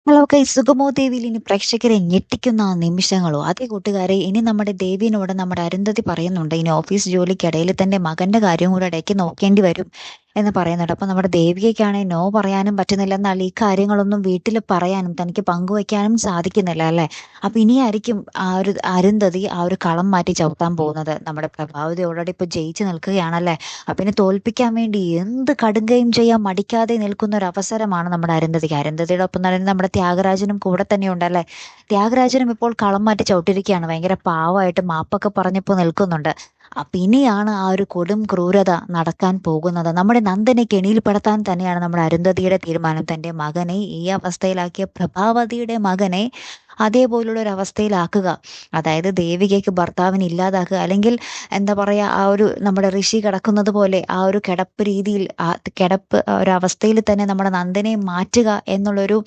Hello guys, സുഗമോ ദേവിയിൽ ഇനി പ്രേക്ഷകരെ ഞെട്ടിക്കുന്ന ആ നിമിഷങ്ങളോ? അതേ കൂട്ടുകാരെ, ഇനി നമ്മുടെ ദേവിനോട് നമ്മുടെ അരുന്ധതി പറയുന്നുണ്ട്, ഇനി ഓഫീസ് ജോലിക്കിടയിൽ തന്റെ മകന്റെ കാര്യം കൂടെ ഇടയ്ക്ക് നോക്കേണ്ടി വരും എന്ന് പറയുന്നുണ്ട്. അപ്പൊ നമ്മുടെ ദേവികയ്ക്കാണെങ്കിൽ നോ പറയാനും പറ്റുന്നില്ല, എന്നാൽ ഈ കാര്യങ്ങളൊന്നും വീട്ടിൽ പറയാനും തനിക്ക് പങ്കുവയ്ക്കാനും സാധിക്കുന്നില്ല അല്ലെ. അപ്പൊ ഇനിയായിരിക്കും ആ ഒരു അരുന്ധതി ആ ഒരു കളം മാറ്റി ചവിട്ടാൻ പോകുന്നത്. നമ്മുടെ പ്രഭാവതി ഓൾറെഡി ഇപ്പൊ ജയിച്ചു നിൽക്കുകയാണല്ലേ. അപ്പൊ ഇനി തോൽപ്പിക്കാൻ വേണ്ടി എന്ത് കടുങ്കയും ചെയ്യാൻ മടിക്കാതെ നിൽക്കുന്ന ഒരു അവസരമാണ് നമ്മുടെ അരുന്ധതിക്ക്. അരുന്ധതിയുടെ ഒപ്പം തന്നെ നമ്മുടെ ത്യാഗരാജനും കൂടെ തന്നെ ഉണ്ടല്ലേ. ത്യാഗരാജനും ഇപ്പോൾ കളം മാറ്റി ചവിട്ടിരിക്കുകയാണ്, ഭയങ്കര പാവമായിട്ട് മാപ്പൊക്കെ പറഞ്ഞപ്പോൾ നിൽക്കുന്നുണ്ട്. അപ്പൊ ഇനിയാണ് ആ ഒരു കൊടും ക്രൂരത നടക്കാൻ പോകുന്നത്. നമ്മുടെ നന്ദനെ കെണിയിൽപ്പെടുത്താൻ തന്നെയാണ് നമ്മുടെ അരുന്ധതിയുടെ തീരുമാനം. തന്റെ മകനെ ഈ അവസ്ഥയിലാക്കിയ പ്രഭാവതിയുടെ മകനെ അതേപോലുള്ള ഒരു അവസ്ഥയിലാക്കുക, അതായത് ദേവികയ്ക്ക് ഭർത്താവിനെ ഇല്ലാതാക്കുക, അല്ലെങ്കിൽ എന്താ പറയാ, ആ ഒരു നമ്മുടെ ഋഷി കിടക്കുന്നത് പോലെ ആ ഒരു കിടപ്പ് രീതിയിൽ, ആ കിടപ്പ് ഒരവസ്ഥയിൽ തന്നെ നമ്മുടെ നന്ദനെ മാറ്റുക എന്നുള്ളൊരു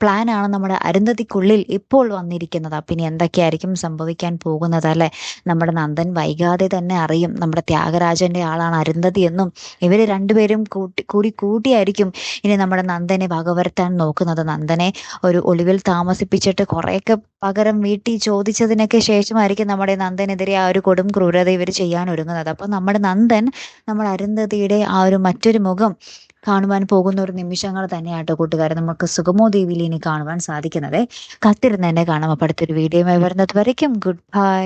പ്ലാനാണ് നമ്മുടെ അരുന്ധതിക്കുള്ളിൽ ഇപ്പോൾ വന്നിരിക്കുന്നത്. പിന്നെ എന്തൊക്കെയായിരിക്കും സംഭവിക്കാൻ പോകുന്നത് അല്ലെ. നമ്മുടെ നന്ദൻ വൈകാതെ തന്നെ അറിയും നമ്മുടെ ത്യാഗരാജന്റെ ആളാണ് അരുന്ധതി എന്നും. ഇവര് രണ്ടുപേരും കൂട്ടിയായിരിക്കും ഇനി നമ്മുടെ നന്ദനെ വകവരുത്താൻ നോക്കുന്നത്. നന്ദനെ ഒരു ഒളിവിൽ താമസിപ്പിച്ചിട്ട് കുറെയൊക്കെ പകരം വീട്ടിൽ ചോദിച്ചതിനൊക്കെ ശേഷമായിരിക്കും നമ്മുടെ നന്ദനെതിരെ ആ ഒരു കൊടും ക്രൂരത ഇവർ ചെയ്യാൻ ഒരുങ്ങുന്നത്. അപ്പൊ നമ്മുടെ നന്ദൻ നമ്മുടെ അരുന്ധതിയുടെ ആ ഒരു മറ്റൊരു മുഖം കാണുവാൻ പോകുന്ന ഒരു നിമിഷങ്ങൾ തന്നെയാട്ടോ കൂട്ടുകാരെ നമുക്ക് സുഗമോ ദേവിയിൽ ഇനി കാണുവാൻ സാധിക്കുന്നത്. കാത്തിരുന്ന് തന്നെ കാണാം. അപ്പൊ അടുത്തൊരു വീഡിയോയുമായി വരുന്നത് വരയ്ക്കും ഗുഡ് ബൈ.